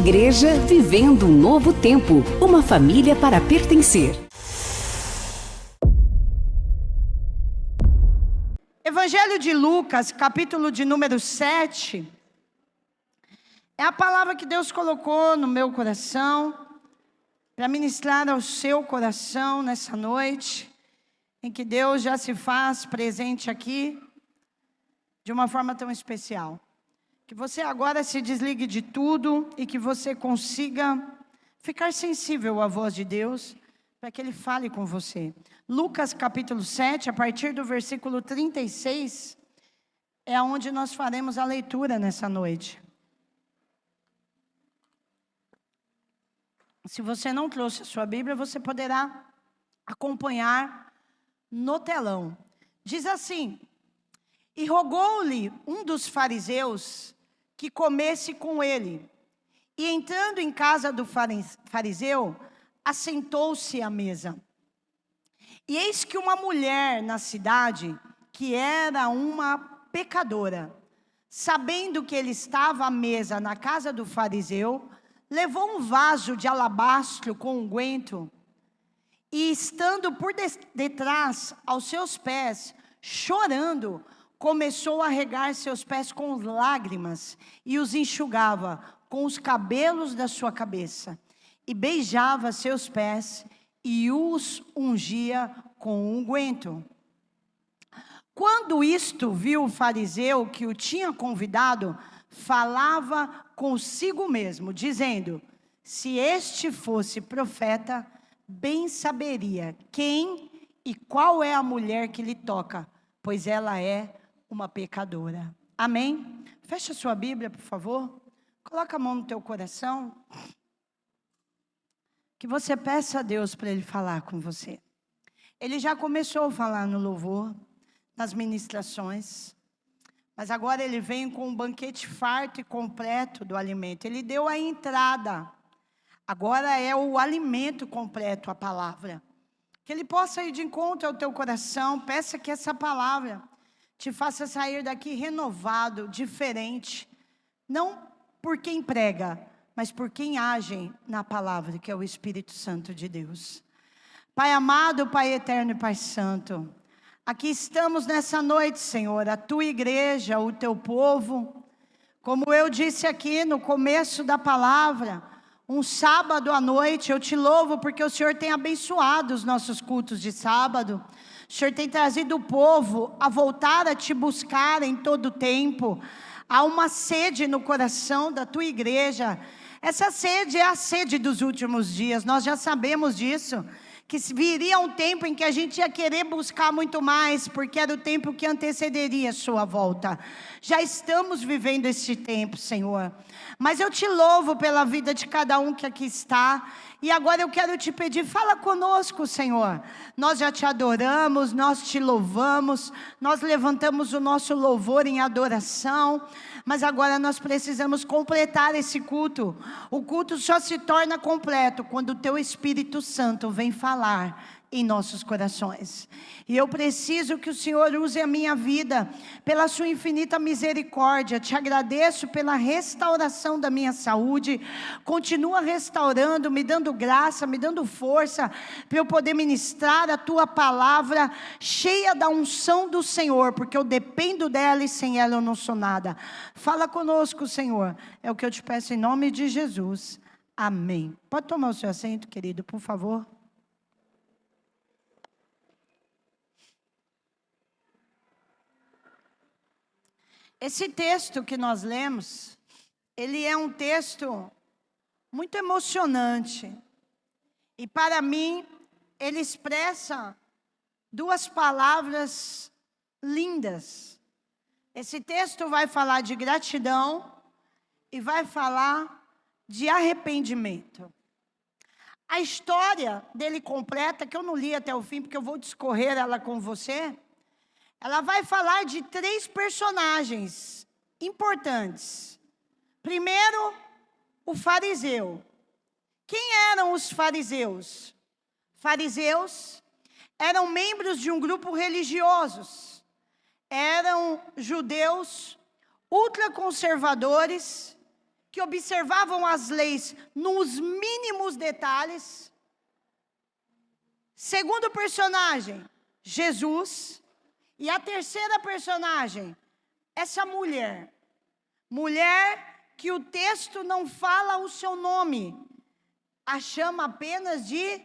Igreja vivendo um novo tempo, uma família para pertencer. Evangelho de Lucas, capítulo de número 7, é a palavra que Deus colocou no meu coração, para ministrar ao seu coração nessa noite, em que Deus já se faz presente aqui, de uma forma tão especial. Que você agora se desligue de tudo e que você consiga ficar sensível à voz de Deus, para que Ele fale com você. Lucas capítulo 7, a partir do versículo 36, é onde nós faremos a leitura nessa noite. Se você não trouxe a sua Bíblia, você poderá acompanhar no telão. Diz assim: e rogou-lhe um dos fariseus que comesse com ele. E entrando em casa do fariseu, assentou-se à mesa. E eis que uma mulher na cidade, que era uma pecadora, sabendo que ele estava à mesa na casa do fariseu, levou um vaso de alabastro com unguento, e estando por detrás aos seus pés, chorando, começou a regar seus pés com lágrimas, e os enxugava com os cabelos da sua cabeça, e beijava seus pés, e os ungia com unguento. Quando isto viu o fariseu que o tinha convidado, falava consigo mesmo, dizendo: se este fosse profeta, bem saberia quem e qual é a mulher que lhe toca, pois ela é uma pecadora. Amém? Fecha sua Bíblia, por favor. Coloca a mão no teu coração. Que você peça a Deus para Ele falar com você. Ele já começou a falar no louvor, nas ministrações, mas agora Ele vem com um banquete farto e completo do alimento. Ele deu a entrada, agora é o alimento completo, a palavra. Que Ele possa ir de encontro ao teu coração. Peça que essa palavra te faça sair daqui renovado, diferente, não por quem prega, mas por quem age na palavra, que é o Espírito Santo de Deus. Pai amado, Pai eterno e Pai santo, aqui estamos nessa noite, Senhor, a tua igreja, o teu povo. Como eu disse aqui no começo da palavra, um sábado à noite, eu te louvo porque o Senhor tem abençoado os nossos cultos de sábado. O Senhor tem trazido o povo a voltar a te buscar em todo o tempo. Há uma sede no coração da tua igreja. Essa sede é a sede dos últimos dias, nós já sabemos disso, que viria um tempo em que a gente ia querer buscar muito mais, porque era o tempo que antecederia a sua volta. Já estamos vivendo esse tempo, Senhor, mas eu te louvo pela vida de cada um que aqui está, e agora eu quero te pedir, fala conosco, Senhor. Nós já te adoramos, nós te louvamos, nós levantamos o nosso louvor em adoração, mas agora nós precisamos completar esse culto. O culto só se torna completo quando o teu Espírito Santo vem falar em nossos corações. E eu preciso que o Senhor use a minha vida pela sua infinita misericórdia. Te agradeço pela restauração da minha saúde. Continua restaurando, me dando graça, me dando força para eu poder ministrar a tua palavra cheia da unção do Senhor, porque eu dependo dela e sem ela eu não sou nada. Fala conosco, Senhor. É o que eu te peço em nome de Jesus. Amém. Pode tomar o seu assento, querido, por favor. Esse texto que nós lemos, ele é um texto muito emocionante. E para mim, ele expressa duas palavras lindas. Esse texto vai falar de gratidão e vai falar de arrependimento. A história dele completa, que eu não li até o fim, porque eu vou discorrer ela com você. Ela vai falar de três personagens importantes. Primeiro, o fariseu. Quem eram os fariseus? Fariseus eram membros de um grupo religioso. Eram judeus ultraconservadores que observavam as leis nos mínimos detalhes. Segundo personagem, Jesus. E a terceira personagem, essa mulher. Mulher que o texto não fala o seu nome, a chama apenas de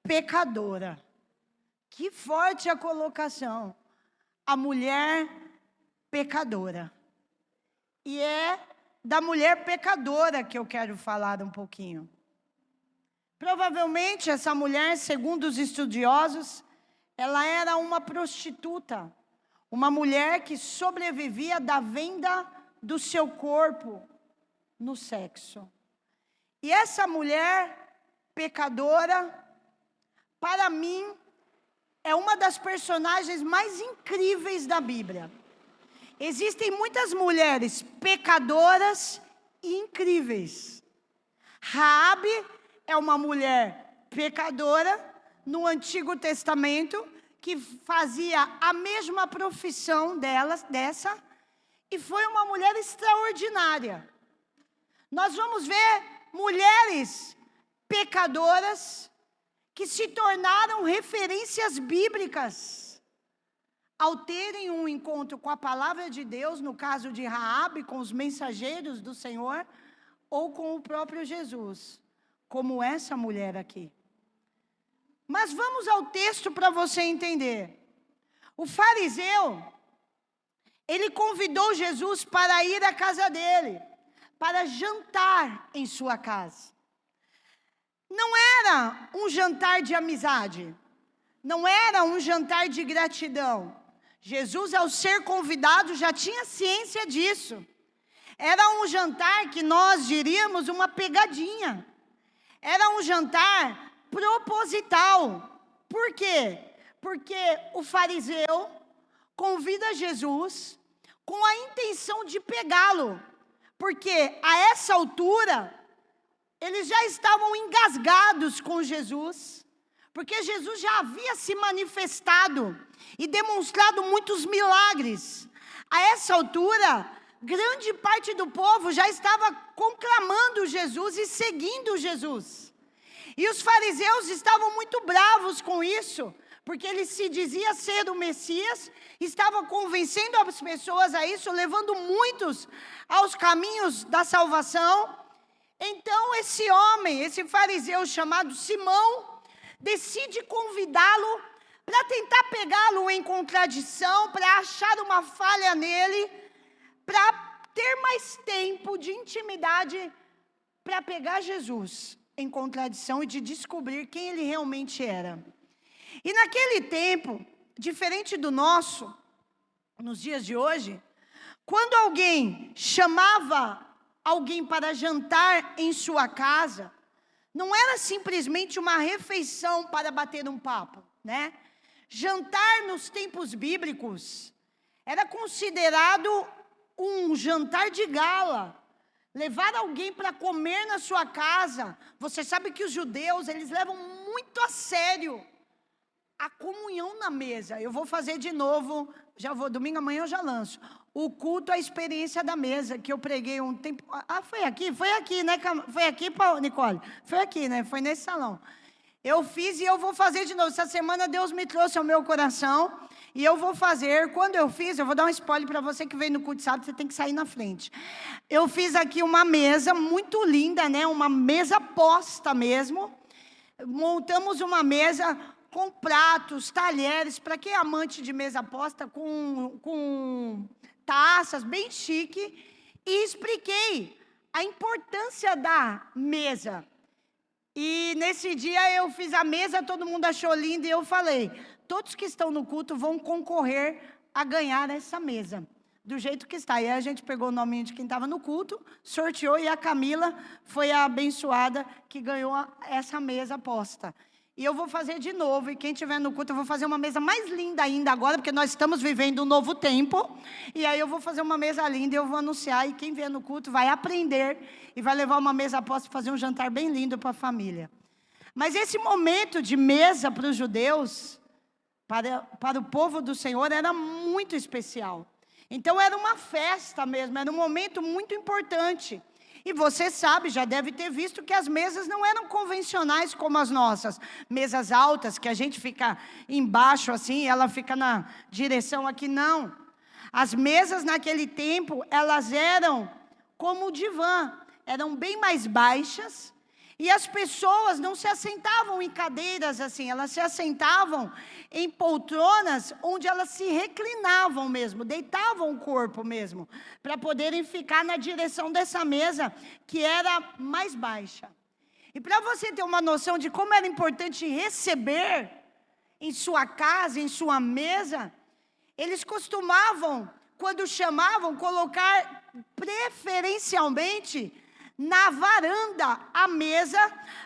pecadora. Que forte a colocação. A mulher pecadora. E é da mulher pecadora que eu quero falar um pouquinho. Provavelmente essa mulher, segundo os estudiosos, ela era uma prostituta, uma mulher que sobrevivia da venda do seu corpo no sexo. E essa mulher pecadora, para mim, é uma das personagens mais incríveis da Bíblia. Existem muitas mulheres pecadoras e incríveis. Raabe é uma mulher pecadora no Antigo Testamento, que fazia a mesma profissão dessa, e foi uma mulher extraordinária. Nós vamos ver mulheres pecadoras que se tornaram referências bíblicas ao terem um encontro com a palavra de Deus, no caso de Raabe, com os mensageiros do Senhor, ou com o próprio Jesus, como essa mulher aqui. Mas vamos ao texto para você entender. O fariseu, ele convidou Jesus para ir à casa dele, para jantar em sua casa. Não era um jantar de amizade, não era um jantar de gratidão. Jesus, ao ser convidado, já tinha ciência disso. Era um jantar que nós diríamos uma pegadinha. Era um jantar proposital. Por quê? Porque o fariseu convida Jesus com a intenção de pegá-lo. Porque a essa altura, eles já estavam engasgados com Jesus. Porque Jesus já havia se manifestado e demonstrado muitos milagres. A essa altura, grande parte do povo já estava conclamando Jesus e seguindo Jesus. E os fariseus estavam muito bravos com isso, porque ele se dizia ser o Messias, estava convencendo as pessoas a isso, levando muitos aos caminhos da salvação. Então esse homem, esse fariseu chamado Simão, decide convidá-lo para tentar pegá-lo em contradição, para achar uma falha nele, para ter mais tempo de intimidade, para pegar Jesus em contradição e de descobrir quem ele realmente era. E naquele tempo, diferente do nosso, nos dias de hoje, quando alguém chamava alguém para jantar em sua casa, não era simplesmente uma refeição para bater um papo, né? Jantar nos tempos bíblicos era considerado um jantar de gala. Levar alguém para comer na sua casa. Você sabe que os judeus, eles levam muito a sério a comunhão na mesa. Eu vou fazer de novo, domingo amanhã eu já lanço. O culto, a experiência da mesa, que eu preguei um tempo. Foi aqui, né? Foi aqui, Nicole? Foi aqui, né? Foi nesse salão. Eu fiz e eu vou fazer de novo. Essa semana Deus me trouxe ao meu coração. E eu vou fazer, quando eu fiz, eu vou dar um spoiler para você que veio no culto sábado, você tem que sair na frente. Eu fiz aqui uma mesa muito linda, né? Uma mesa posta mesmo. Montamos uma mesa com pratos, talheres, para quem é amante de mesa posta, com taças, bem chique. E expliquei a importância da mesa. E nesse dia eu fiz a mesa, todo mundo achou lindo, e eu falei: todos que estão no culto vão concorrer a ganhar essa mesa, do jeito que está. E aí a gente pegou o nominho de quem estava no culto, sorteou, e a Camila foi a abençoada que ganhou essa mesa posta. E eu vou fazer de novo, e quem estiver no culto, eu vou fazer uma mesa mais linda ainda agora, porque nós estamos vivendo um novo tempo, e aí eu vou fazer uma mesa linda, e eu vou anunciar, e quem vier no culto vai aprender, e vai levar uma mesa posta e fazer um jantar bem lindo para a família. Mas esse momento de mesa para os judeus, para o povo do Senhor, era muito especial. Então era uma festa mesmo, era um momento muito importante. E você sabe, já deve ter visto que as mesas não eram convencionais como as nossas. Mesas altas, que a gente fica embaixo assim, ela fica na direção aqui, não. As mesas naquele tempo, elas eram como o divã, eram bem mais baixas. E as pessoas não se assentavam em cadeiras assim, elas se assentavam em poltronas onde elas se reclinavam mesmo, deitavam o corpo mesmo, para poderem ficar na direção dessa mesa que era mais baixa. E para você ter uma noção de como era importante receber em sua casa, em sua mesa, eles costumavam, quando chamavam, colocar preferencialmente na varanda a mesa,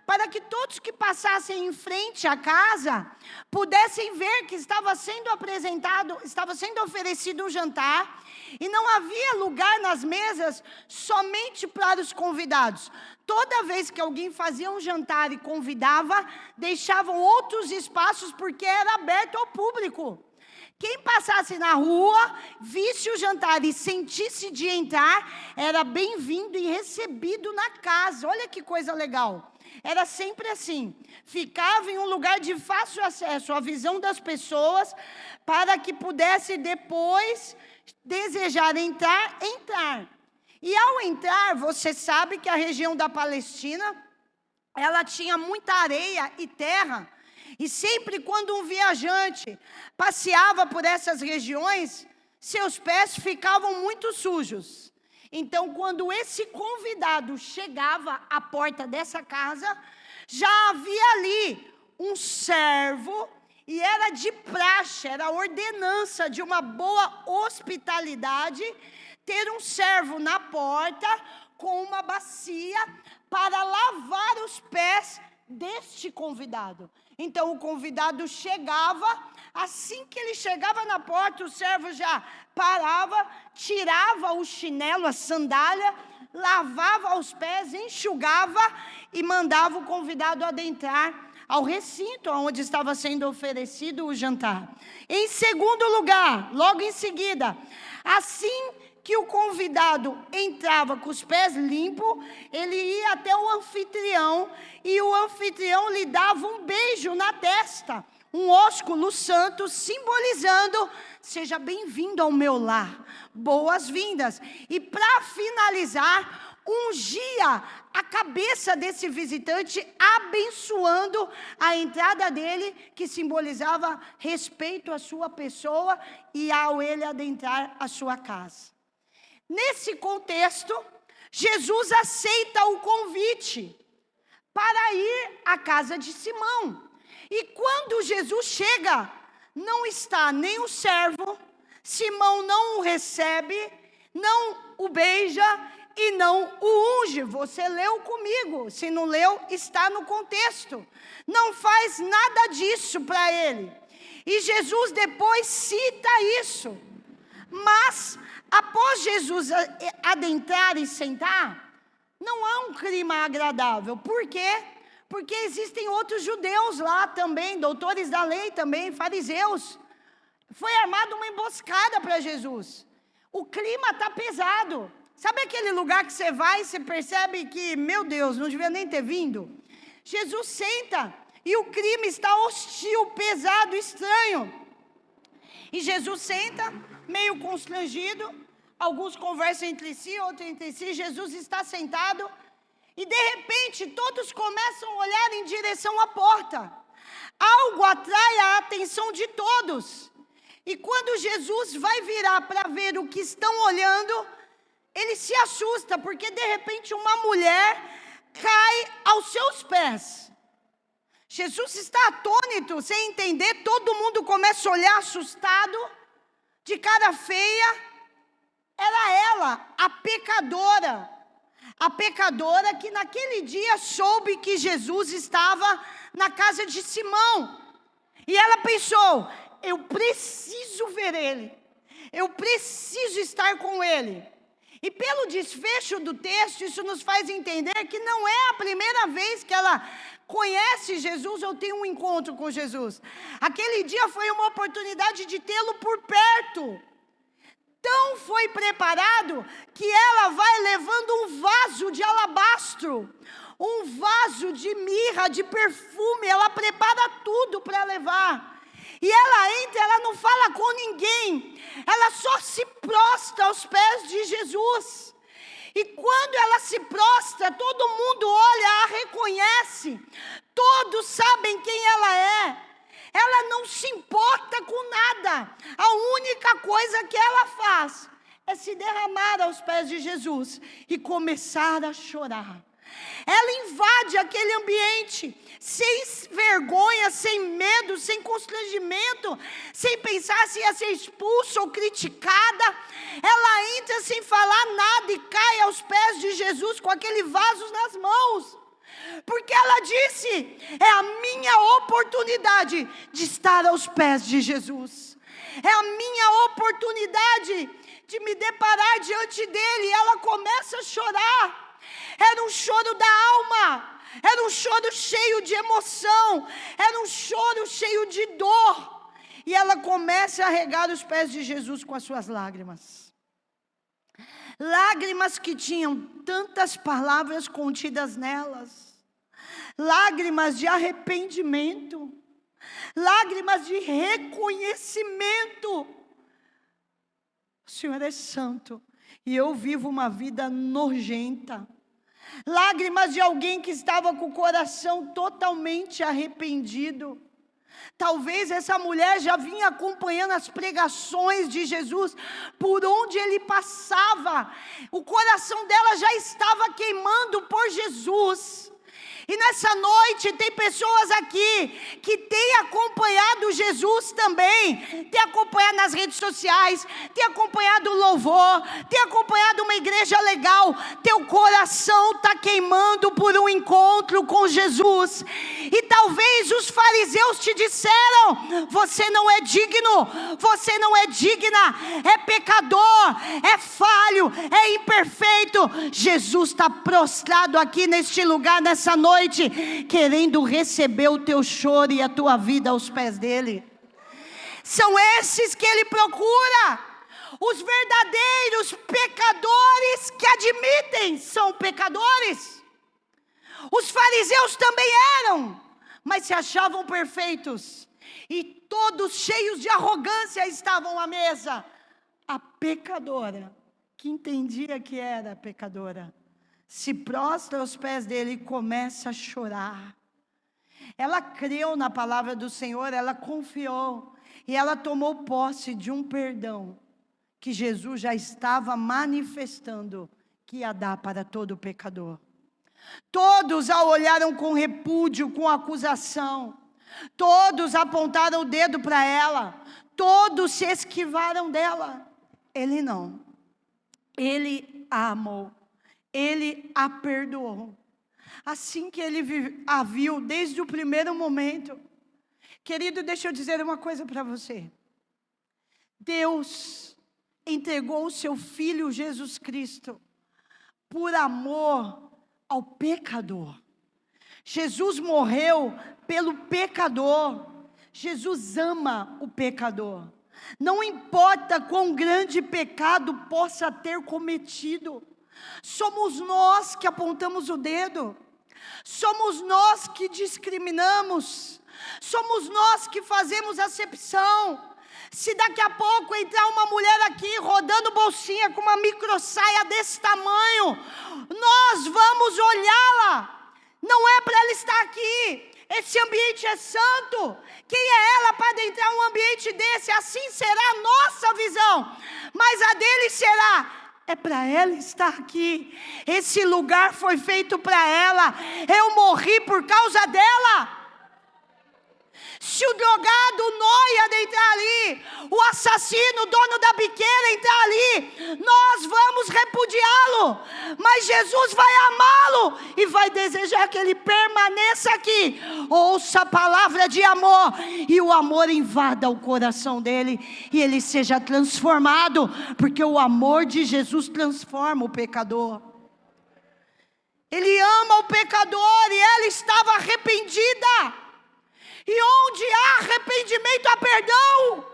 para que todos que passassem em frente à casa pudessem ver que estava sendo oferecido um jantar, e não havia lugar nas mesas somente para os convidados. Toda vez que alguém fazia um jantar e convidava, deixavam outros espaços porque era aberto ao público. Quem passasse na rua, visse o jantar e sentisse de entrar, era bem-vindo e recebido na casa. Olha que coisa legal. Era sempre assim. Ficava em um lugar de fácil acesso à visão das pessoas, para que pudesse depois desejar entrar. E ao entrar, você sabe que a região da Palestina, ela tinha muita areia e terra. E sempre quando um viajante passeava por essas regiões, seus pés ficavam muito sujos. Então, quando esse convidado chegava à porta dessa casa, já havia ali um servo, e era de praxe, era ordenança de uma boa hospitalidade, ter um servo na porta com uma bacia para lavar os pés deste convidado. Então o convidado chegava, assim que ele chegava na porta, o servo já parava, tirava o chinelo, a sandália, lavava os pés, enxugava e mandava o convidado adentrar ao recinto onde estava sendo oferecido o jantar. Em segundo lugar, logo em seguida, assim que o convidado entrava com os pés limpos, ele ia até o anfitrião, e o anfitrião lhe dava um beijo na testa, um ósculo santo, simbolizando: seja bem-vindo ao meu lar, boas-vindas. E para finalizar, ungia a cabeça desse visitante, abençoando a entrada dele, que simbolizava respeito à sua pessoa e ao ele adentrar a sua casa. Nesse contexto, Jesus aceita o convite para ir à casa de Simão. E quando Jesus chega, não está nem o servo, Simão não o recebe, não o beija e não o unge. Você leu comigo, se não leu, está no contexto. Não faz nada disso para ele. E Jesus depois cita isso. Mas, após Jesus adentrar e sentar, não há um clima agradável. Por quê? Porque existem outros judeus lá também, doutores da lei também, fariseus. Foi armada uma emboscada para Jesus. O clima está pesado. Sabe aquele lugar que você vai e você percebe que, meu Deus, não devia nem ter vindo? Jesus senta e o clima está hostil, pesado, estranho. E Jesus senta, meio constrangido, alguns conversam entre si, outros entre si, Jesus está sentado, e de repente todos começam a olhar em direção à porta. Algo atrai a atenção de todos, e quando Jesus vai virar para ver o que estão olhando, ele se assusta, porque de repente uma mulher cai aos seus pés. Jesus está atônito, sem entender, todo mundo começa a olhar assustado, de cara feia. Era ela, a pecadora que naquele dia soube que Jesus estava na casa de Simão. E ela pensou: eu preciso ver ele, eu preciso estar com ele. E pelo desfecho do texto, isso nos faz entender que não é a primeira vez que ela conhece Jesus ou tem um encontro com Jesus. Aquele dia foi uma oportunidade de tê-lo por perto. tão foi preparado que ela vai levando um vaso de alabastro, um vaso de mirra, de perfume, ela prepara tudo para levar. E ela entra, ela não fala com ninguém, ela só se prostra aos pés de Jesus. E quando ela se prostra, todo mundo olha, a reconhece, todos sabem quem ela é. Ela não se importa com nada, a única coisa que ela faz é se derramar aos pés de Jesus e começar a chorar. Ela invade aquele ambiente, sem vergonha, sem medo, sem constrangimento, sem pensar se ia ser expulsa ou criticada. Ela entra sem falar nada e cai aos pés de Jesus com aquele vaso nas mãos. Porque ela disse, é a minha oportunidade de estar aos pés de Jesus. É a minha oportunidade de me deparar diante dele. E ela começa a chorar. Era um choro da alma, era um choro cheio de emoção, era um choro cheio de dor. E ela começa a regar os pés de Jesus com as suas lágrimas. Lágrimas que tinham tantas palavras contidas nelas. Lágrimas de arrependimento, lágrimas de reconhecimento. O Senhor é santo e eu vivo uma vida nojenta. Lágrimas de alguém que estava com o coração totalmente arrependido. Talvez essa mulher já vinha acompanhando as pregações de Jesus, por onde ele passava, o coração dela já estava queimando por Jesus. E nessa noite tem pessoas aqui que têm acompanhado Jesus também, têm acompanhado nas redes sociais, têm acompanhado o louvor, têm acompanhado uma igreja legal. Teu coração está queimando por um encontro com Jesus. E talvez os fariseus te disseram, você não é digno, você não é digna, é pecador, é falho, é imperfeito. Jesus está prostrado aqui neste lugar, nessa noite, querendo receber o teu choro e a tua vida aos pés dele. São esses que ele procura, os verdadeiros pecadores que admitem são pecadores. Os fariseus também eram, mas se achavam perfeitos, e todos cheios de arrogância estavam à mesa. A pecadora, que entendia que era pecadora, se prostra aos pés dele e começa a chorar. Ela creu na palavra do Senhor, ela confiou, e ela tomou posse de um perdão que Jesus já estava manifestando que ia dar para todo pecador. Todos a olharam com repúdio, com acusação, todos apontaram o dedo para ela, todos se esquivaram dela. Ele não, ele a amou. Ele a perdoou, assim que ele a viu desde o primeiro momento. Querido, deixa eu dizer uma coisa para você. Deus entregou o seu Filho Jesus Cristo por amor ao pecador. Jesus morreu pelo pecador. Jesus ama o pecador. Não importa quão grande pecado possa ter cometido. Somos nós que apontamos o dedo, somos nós que discriminamos, somos nós que fazemos acepção. Se daqui a pouco entrar uma mulher aqui rodando bolsinha com uma micro saia desse tamanho, nós vamos olhá-la, não é para ela estar aqui. Esse ambiente é santo. Quem é ela para entrar em um ambiente desse? Assim será a nossa visão, mas a dele será: é para ela estar aqui. Esse lugar foi feito para ela. Eu morri por causa dela. Se o drogado, o nóia de entrar ali, o assassino, o dono da biqueira entrar ali, nós vamos repudiá-lo. Mas Jesus vai amá-lo e vai desejar que ele permaneça aqui. Ouça a palavra de amor e o amor invada o coração dele e ele seja transformado, porque o amor de Jesus transforma o pecador. Ele ama o pecador e ela estava arrependida. E onde há arrependimento, há perdão.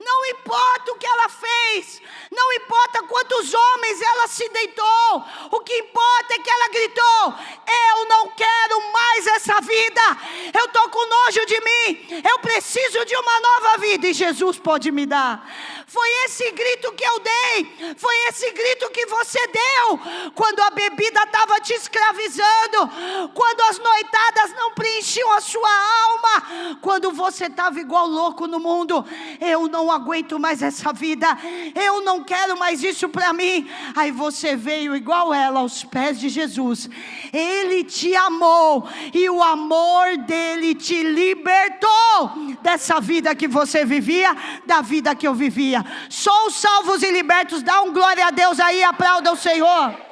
Não importa o que ela fez, não importa quantos homens ela se deitou, o que importa é que ela gritou: eu não quero mais essa vida, eu estou com nojo de mim, eu preciso de uma nova vida, e Jesus pode me dar. Foi esse grito que eu dei, foi esse grito que você deu, quando a bebida estava te escravizando, quando as noitadas não preenchiam a sua alma, quando você estava igual louco no mundo: eu não aguento mais essa vida, eu não quero mais isso para mim. Aí você veio igual ela aos pés de Jesus, Ele te amou, e o amor dele te libertou dessa vida que você vivia, da vida que eu vivia. Sou salvos e libertos. Dá um glória a Deus aí, aplauda o Senhor.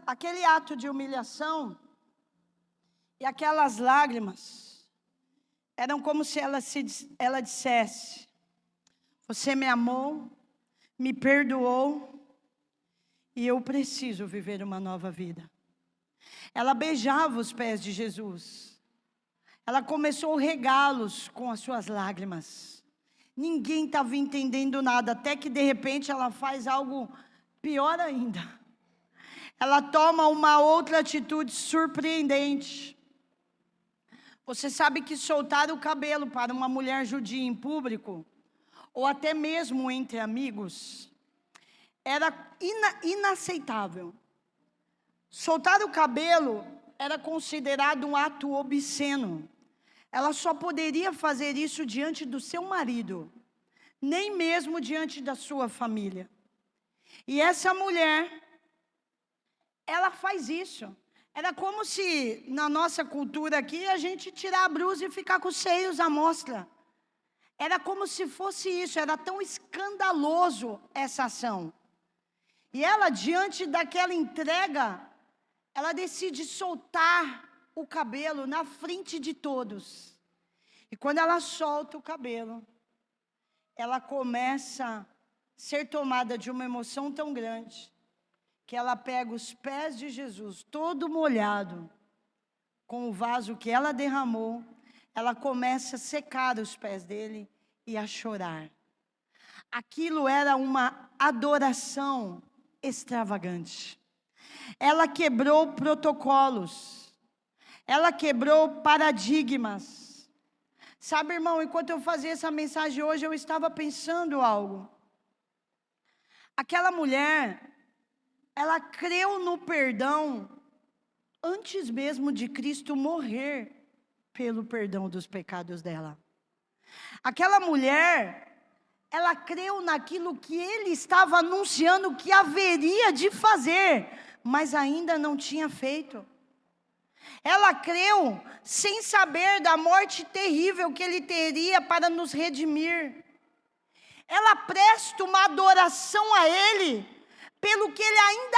Aquele ato de humilhação e aquelas lágrimas eram como se ela dissesse: você me amou, me perdoou, e eu preciso viver uma nova vida. Ela beijava os pés de Jesus, ela começou a regá-los com as suas lágrimas. Ninguém estava entendendo nada, até que de repente ela faz algo pior ainda. Ela toma uma outra atitude surpreendente. Você sabe que soltar o cabelo para uma mulher judia em público, ou até mesmo entre amigos, era inaceitável. Soltar o cabelo era considerado um ato obsceno. Ela só poderia fazer isso diante do seu marido, nem mesmo diante da sua família. E essa mulher, ela faz isso. Era como se, na nossa cultura aqui, a gente tirar a blusa e ficar com os seios à mostra. Era como se fosse isso, era tão escandaloso essa ação. E ela, diante daquela entrega, ela decide soltar o cabelo na frente de todos. E quando ela solta o cabelo, ela começa a ser tomada de uma emoção tão grande, que ela pega os pés de Jesus, todo molhado, com o vaso que ela derramou, ela começa a secar os pés dele e a chorar. Aquilo era uma adoração extravagante. Ela quebrou protocolos, ela quebrou paradigmas. Sabe, irmão, enquanto eu fazia essa mensagem hoje, eu estava pensando algo. Aquela mulher, ela creu no perdão antes mesmo de Cristo morrer pelo perdão dos pecados dela. Aquela mulher, ela creu naquilo que ele estava anunciando que haveria de fazer, mas ainda não tinha feito. Ela creu sem saber da morte terrível que ele teria para nos redimir. Ela presta uma adoração a ele pelo que ele ainda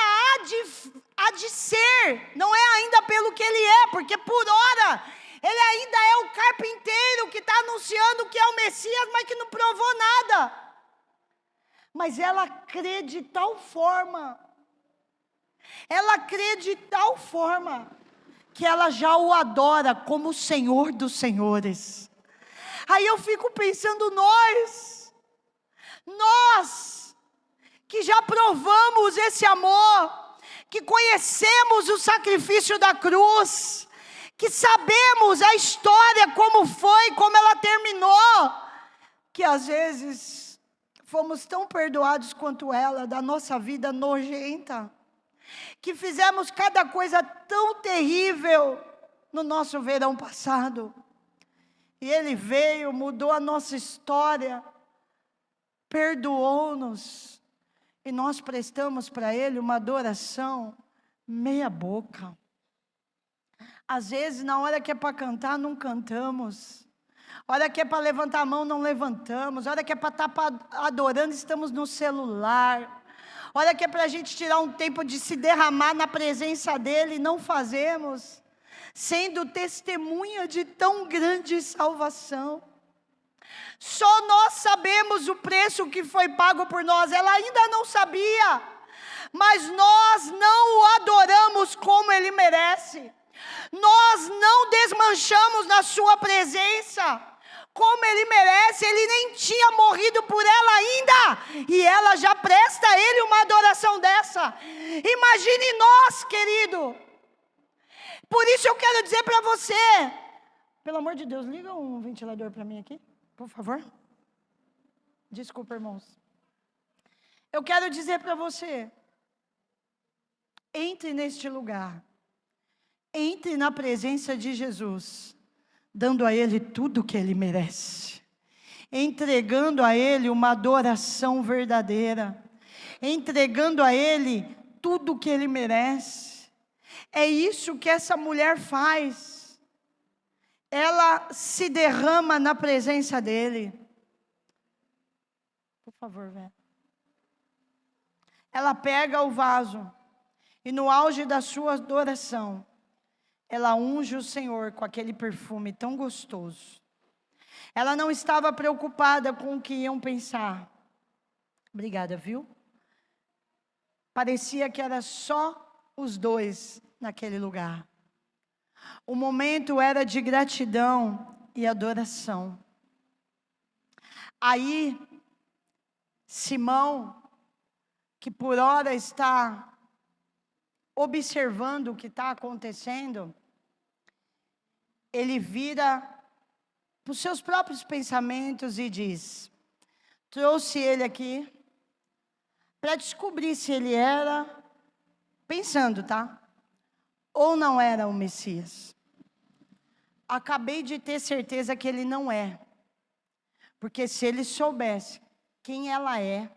há de ser, não é ainda pelo que ele é, porque por hora ele ainda é o carpinteiro que está anunciando que é o Messias, mas que não provou nada. Mas ela crê de tal forma, que ela já o adora como o Senhor dos Senhores. Aí eu fico pensando, nós que já provamos esse amor, que conhecemos o sacrifício da cruz, que sabemos a história como foi, como ela terminou, que às vezes fomos tão perdoados quanto ela, da nossa vida nojenta, que fizemos cada coisa tão terrível no nosso verão passado, e ele veio, mudou a nossa história, perdoou-nos, e nós prestamos para ele uma adoração meia boca. Às vezes, na hora que é para cantar, não cantamos. A hora que é para levantar a mão, não levantamos. A hora que é para estar adorando, estamos no celular. A hora que é para a gente tirar um tempo de se derramar na presença dele, não fazemos. Sendo testemunha de tão grande salvação. Só nós sabemos o preço que foi pago por nós. Ela ainda não sabia, mas nós não o adoramos como Ele merece. Nós não desmanchamos na sua presença como Ele merece. Ele nem tinha morrido por ela ainda, e ela já presta a Ele uma adoração dessa. Imagine nós, querido. Por isso eu quero dizer para você, pelo amor de Deus, liga um ventilador para mim aqui, por favor. Desculpa, irmãos. Eu quero dizer para você, entre neste lugar, entre na presença de Jesus, dando a Ele tudo o que Ele merece, entregando a Ele uma adoração verdadeira, entregando a Ele tudo o que Ele merece. É isso que essa mulher faz. Ela se derrama na presença dEle. Por favor, velho. Ela pega o vaso e no auge da sua adoração, ela unge o Senhor com aquele perfume tão gostoso. Ela não estava preocupada com o que iam pensar. Obrigada, viu? Parecia que era só os dois naquele lugar. O momento era de gratidão e adoração. Aí, Simão, que por hora está observando o que está acontecendo, ele vira para os seus próprios pensamentos e diz: trouxe ele aqui para descobrir se ele era, pensando, tá? Ou não era o Messias. Acabei de ter certeza que ele não é. Porque se ele soubesse quem ela é,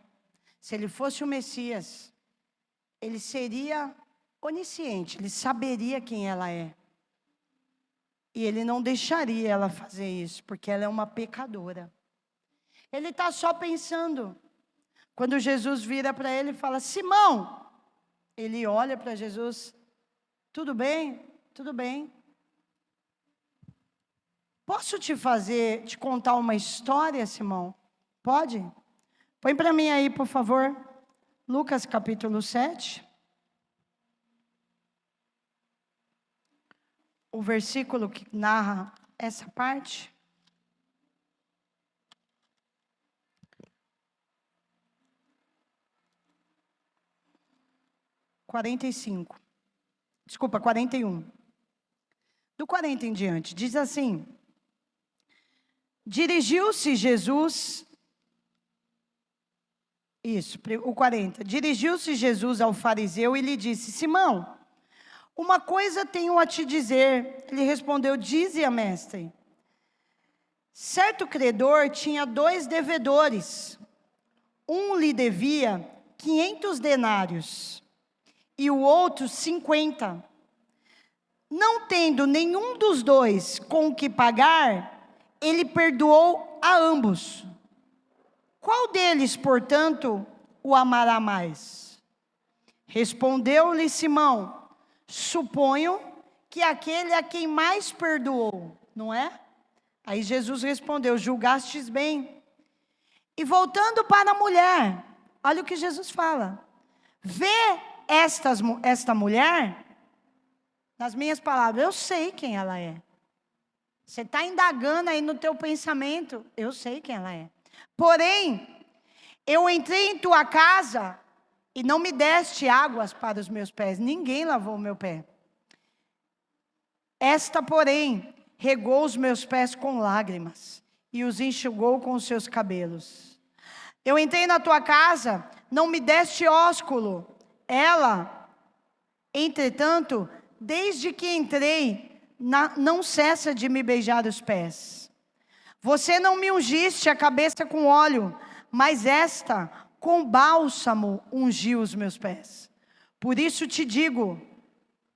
se ele fosse o Messias, ele seria onisciente, ele saberia quem ela é. E ele não deixaria ela fazer isso, porque ela é uma pecadora. Ele está só pensando. Quando Jesus vira para ele e fala: Simão, ele olha para Jesus: tudo bem? Tudo bem. Posso te contar uma história, Simão? Pode? Põe para mim aí, por favor, Lucas capítulo 7. O versículo que narra essa parte. Desculpa, 41. Do 40 em diante, diz assim: dirigiu-se Jesus, o 40, dirigiu-se Jesus ao fariseu e lhe disse: Simão, uma coisa tenho a te dizer. Ele respondeu: dize-a, mestre. Certo credor tinha 2 devedores. Um lhe devia 500 denários e o outro 50. Não tendo nenhum dos 2 com o que pagar, ele perdoou a ambos. Qual deles, portanto, o amará mais? Respondeu-lhe Simão: suponho que aquele a quem mais perdoou, não é? Aí Jesus respondeu: julgastes bem. E voltando para a mulher, olha o que Jesus fala: vê esta mulher, nas minhas palavras, eu sei quem ela é. Você está indagando aí no teu pensamento, eu sei quem ela é. Porém, eu entrei em tua casa e não me deste águas para os meus pés. Ninguém lavou o meu pé. Esta, porém, regou os meus pés com lágrimas e os enxugou com os seus cabelos. Eu entrei na tua casa, não me deste ósculo. Ela, entretanto, desde que entrei, não cessa de me beijar os pés. Você não me ungiste a cabeça com óleo, mas esta, com bálsamo, ungiu os meus pés. Por isso te digo,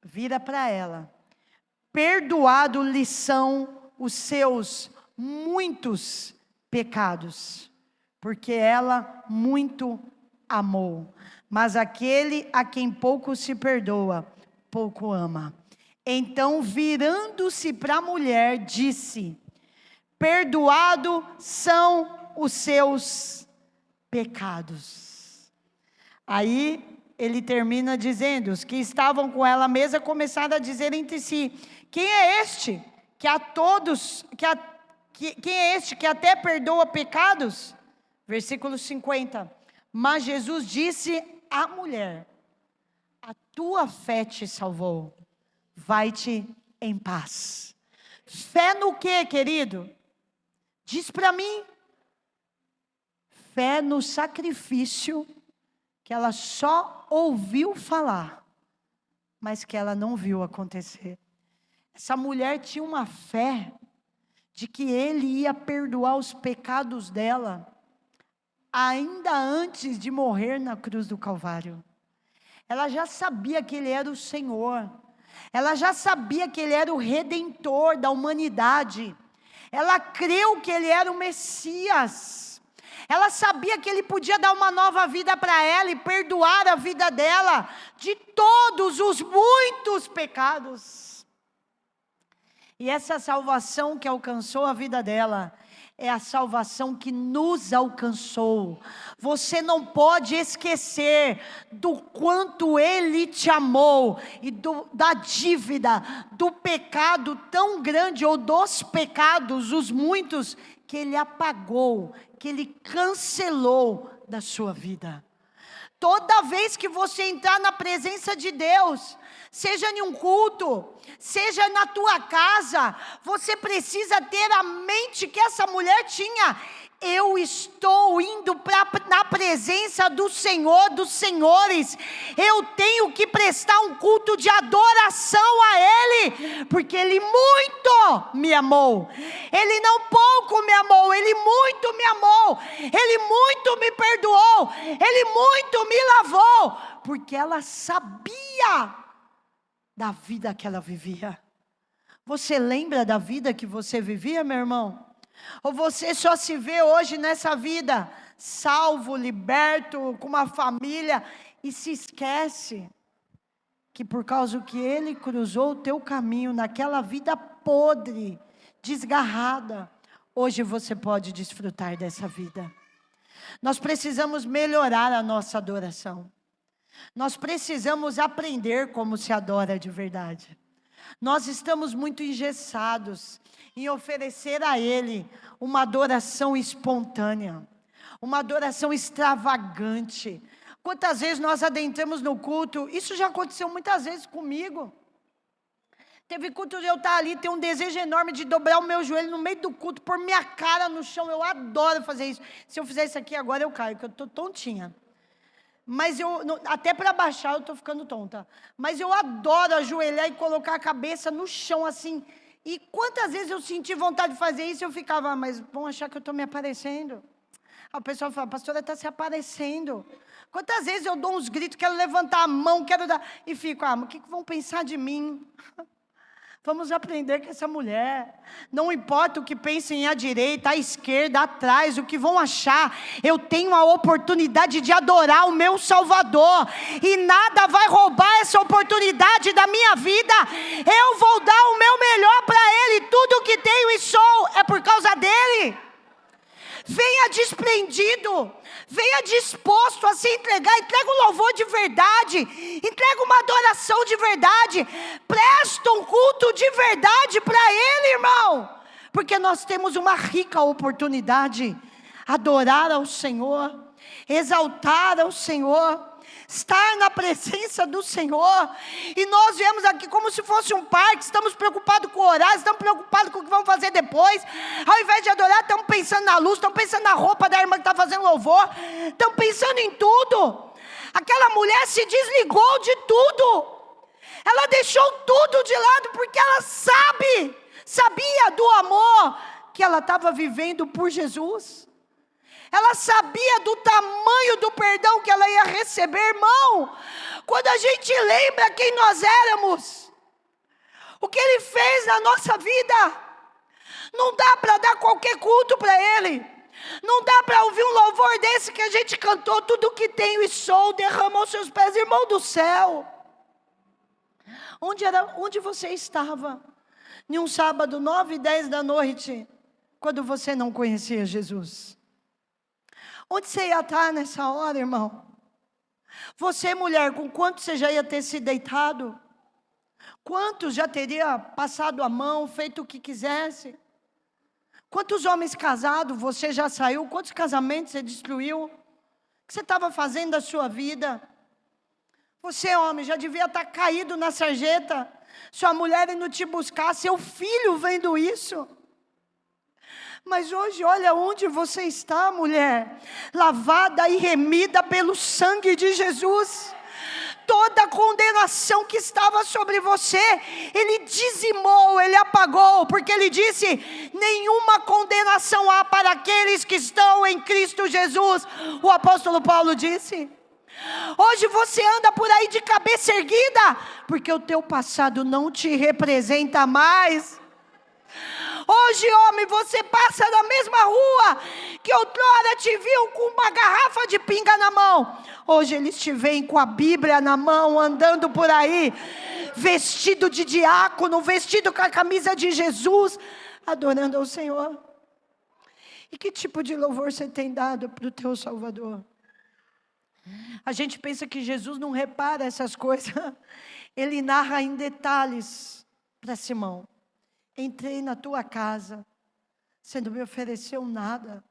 vira para ela, perdoado lhe são os seus muitos pecados, porque ela muito amou. Mas aquele a quem pouco se perdoa, pouco ama. Então, virando-se para a mulher, disse: perdoados são os seus pecados. Aí ele termina dizendo: os que estavam com ela à mesa começaram a dizer entre si: quem é este que a todos, quem é este que até perdoa pecados? Versículo 50. Mas Jesus disse à mulher: a tua fé te salvou, vai-te em paz. Fé no quê, querido? Diz para mim. Fé no sacrifício que ela só ouviu falar, mas que ela não viu acontecer. Essa mulher tinha uma fé de que ele ia perdoar os pecados dela, ainda antes de morrer na cruz do Calvário. Ela já sabia que ele era o Senhor. Ela já sabia que ele era o Redentor da humanidade. Ela creu que ele era o Messias. Ela sabia que ele podia dar uma nova vida para ela e perdoar a vida dela de todos os muitos pecados. E essa salvação que alcançou a vida dela é a salvação que nos alcançou. Você não pode esquecer do quanto Ele te amou e da dívida, do pecado tão grande, ou dos pecados, os muitos, que Ele apagou, que Ele cancelou da sua vida. Toda vez que você entrar na presença de Deus, seja em um culto, seja na tua casa, você precisa ter a mente que essa mulher tinha. Eu estou indo na presença do Senhor dos Senhores. Eu tenho que prestar um culto de adoração a Ele, porque Ele muito me amou. Ele não pouco me amou, Ele muito me amou. Ele muito me perdoou, Ele muito me lavou, porque ela sabia da vida que ela vivia. Você lembra da vida que você vivia, meu irmão? Ou você só se vê hoje nessa vida salvo, liberto, com uma família, e se esquece que por causa que Ele cruzou o teu caminho naquela vida podre, desgarrada, hoje você pode desfrutar dessa vida. Nós precisamos melhorar a nossa adoração. Nós precisamos aprender como se adora de verdade. Nós estamos muito engessados em oferecer a Ele uma adoração espontânea, uma adoração extravagante. Quantas vezes nós adentramos no culto, isso já aconteceu muitas vezes comigo. Teve culto de eu estar ali, ter um desejo enorme de dobrar o meu joelho no meio do culto, pôr minha cara no chão. Eu adoro fazer isso. Se eu fizer isso aqui agora eu caio, porque eu estou tontinha. Mas até para baixar eu estou ficando tonta. Mas eu adoro ajoelhar e colocar a cabeça no chão assim. E quantas vezes eu senti vontade de fazer isso, eu ficava, mas vão achar que eu estou me aparecendo. Aí o pessoal fala, a pastora está se aparecendo. Quantas vezes eu dou uns gritos, quero levantar a mão, quero dar... E fico, mas o que vão pensar de mim? Vamos aprender com essa mulher. Não importa o que pensem à direita, à esquerda, atrás, o que vão achar. Eu tenho a oportunidade de adorar o meu Salvador. E nada vai roubar essa oportunidade da minha vida. Eu vou dar o meu melhor para Ele. Tudo o que tenho e sou é por causa dEle. Venha desprendido, venha disposto a se entregar, entrega um louvor de verdade, entrega uma adoração de verdade, presta um culto de verdade para Ele, irmão, porque nós temos uma rica oportunidade, adorar ao Senhor, exaltar ao Senhor, estar na presença do Senhor. E nós viemos aqui como se fosse um parque, estamos preocupados com o horário, estamos preocupados com o que vamos fazer depois. Ao invés de adorar, estamos pensando na luz, estamos pensando na roupa da irmã que está fazendo louvor, estamos pensando em tudo. Aquela mulher se desligou de tudo, ela deixou tudo de lado, porque ela sabia do amor que ela estava vivendo por Jesus. Ela sabia do tamanho do perdão que ela ia receber, irmão. Quando a gente lembra quem nós éramos, o que Ele fez na nossa vida, não dá para dar qualquer culto para Ele. Não dá para ouvir um louvor desse que a gente cantou, tudo que tenho e sou, derramou seus pés, irmão do céu. Onde você estava? Em um sábado, 9 e 10 da noite, quando você não conhecia Jesus? Onde você ia estar nessa hora, irmão? Você, mulher, com quanto você já ia ter se deitado? Quantos já teria passado a mão, feito o que quisesse? Quantos homens casados você já saiu? Quantos casamentos você destruiu? O que você estava fazendo da sua vida? Você, homem, já devia estar caído na sarjeta. Sua mulher indo te buscar, seu filho vendo isso. Mas hoje, olha onde você está, mulher. Lavada e remida pelo sangue de Jesus. Toda a condenação que estava sobre você, Ele dizimou, Ele apagou, porque Ele disse: nenhuma condenação há para aqueles que estão em Cristo Jesus. O apóstolo Paulo disse. Hoje você anda por aí de cabeça erguida, porque o teu passado não te representa mais. Hoje, homem, você passa na mesma rua que outrora te viam com uma garrafa de pinga na mão. Hoje eles te veem com a Bíblia na mão, andando por aí, vestido de diácono, vestido com a camisa de Jesus, adorando ao Senhor. E que tipo de louvor você tem dado para o teu Salvador? A gente pensa que Jesus não repara essas coisas. Ele narra em detalhes para Simão. Entrei na tua casa, você não me ofereceu nada,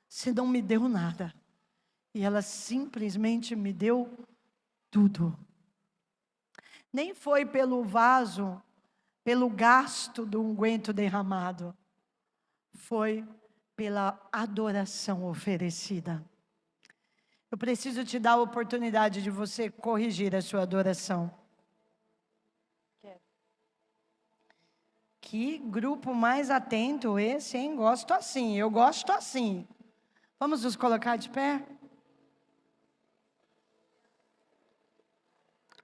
você não me deu nada. E ela simplesmente me deu tudo. Nem foi pelo vaso, pelo gasto do unguento derramado. Foi pela adoração oferecida. Eu preciso te dar a oportunidade de você corrigir a sua adoração. Que grupo mais atento esse, hein? Gosto assim, eu gosto assim. Vamos nos colocar de pé?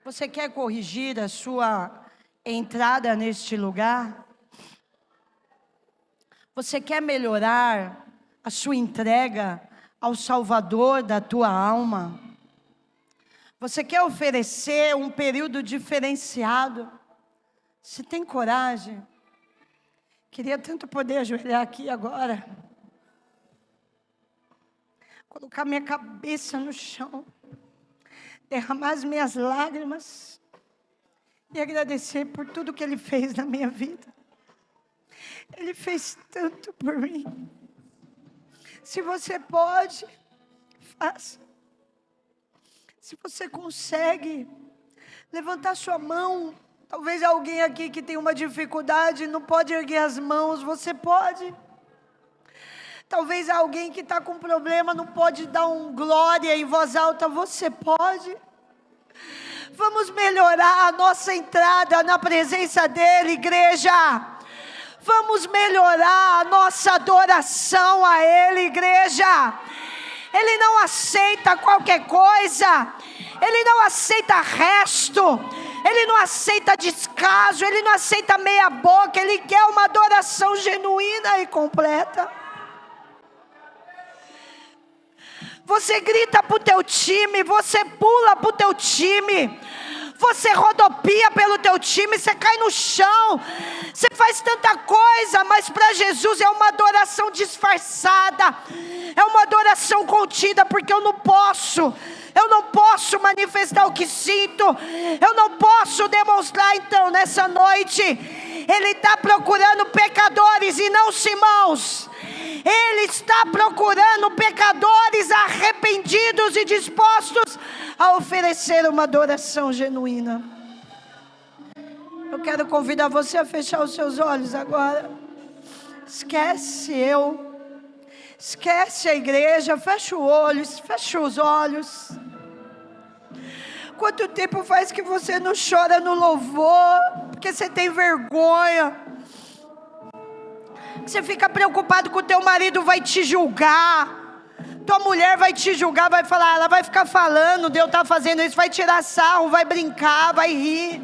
Você quer corrigir a sua entrada neste lugar? Você quer melhorar a sua entrega ao Salvador da tua alma? Você quer oferecer um período diferenciado? Você tem coragem? Queria tanto poder ajoelhar aqui agora, colocar minha cabeça no chão, derramar as minhas lágrimas e agradecer por tudo que Ele fez na minha vida. Ele fez tanto por mim. Se você pode, faça. Se você consegue levantar sua mão. Talvez alguém aqui que tem uma dificuldade, não pode erguer as mãos, você pode. Talvez alguém que está com problema, não pode dar um glória em voz alta, você pode. Vamos melhorar a nossa entrada na presença dEle, igreja. Vamos melhorar a nossa adoração a Ele, igreja. Ele não aceita qualquer coisa, Ele não aceita resto, Ele não aceita descaso, Ele não aceita meia boca, Ele quer uma adoração genuína e completa. Você grita para o teu time, você pula para o teu time, você rodopia pelo teu time, você cai no chão, você faz tanta coisa, mas para Jesus é uma adoração disfarçada, é uma adoração contida, porque eu não posso manifestar o que sinto, eu não posso demonstrar. Então nessa noite, Ele está procurando pecadores e não Simãos. Ele está procurando pecadores arrependidos e dispostos a oferecer uma adoração genuína. Eu quero convidar você a fechar os seus olhos agora. Esquece esquece a igreja, fecha o olho, fecha os olhos. Quanto tempo faz que você não chora no louvor, porque você tem vergonha? Você fica preocupado que o teu marido vai te julgar, tua mulher vai te julgar, vai falar, ela vai ficar falando, Deus está fazendo isso, vai tirar sarro, vai brincar, vai rir.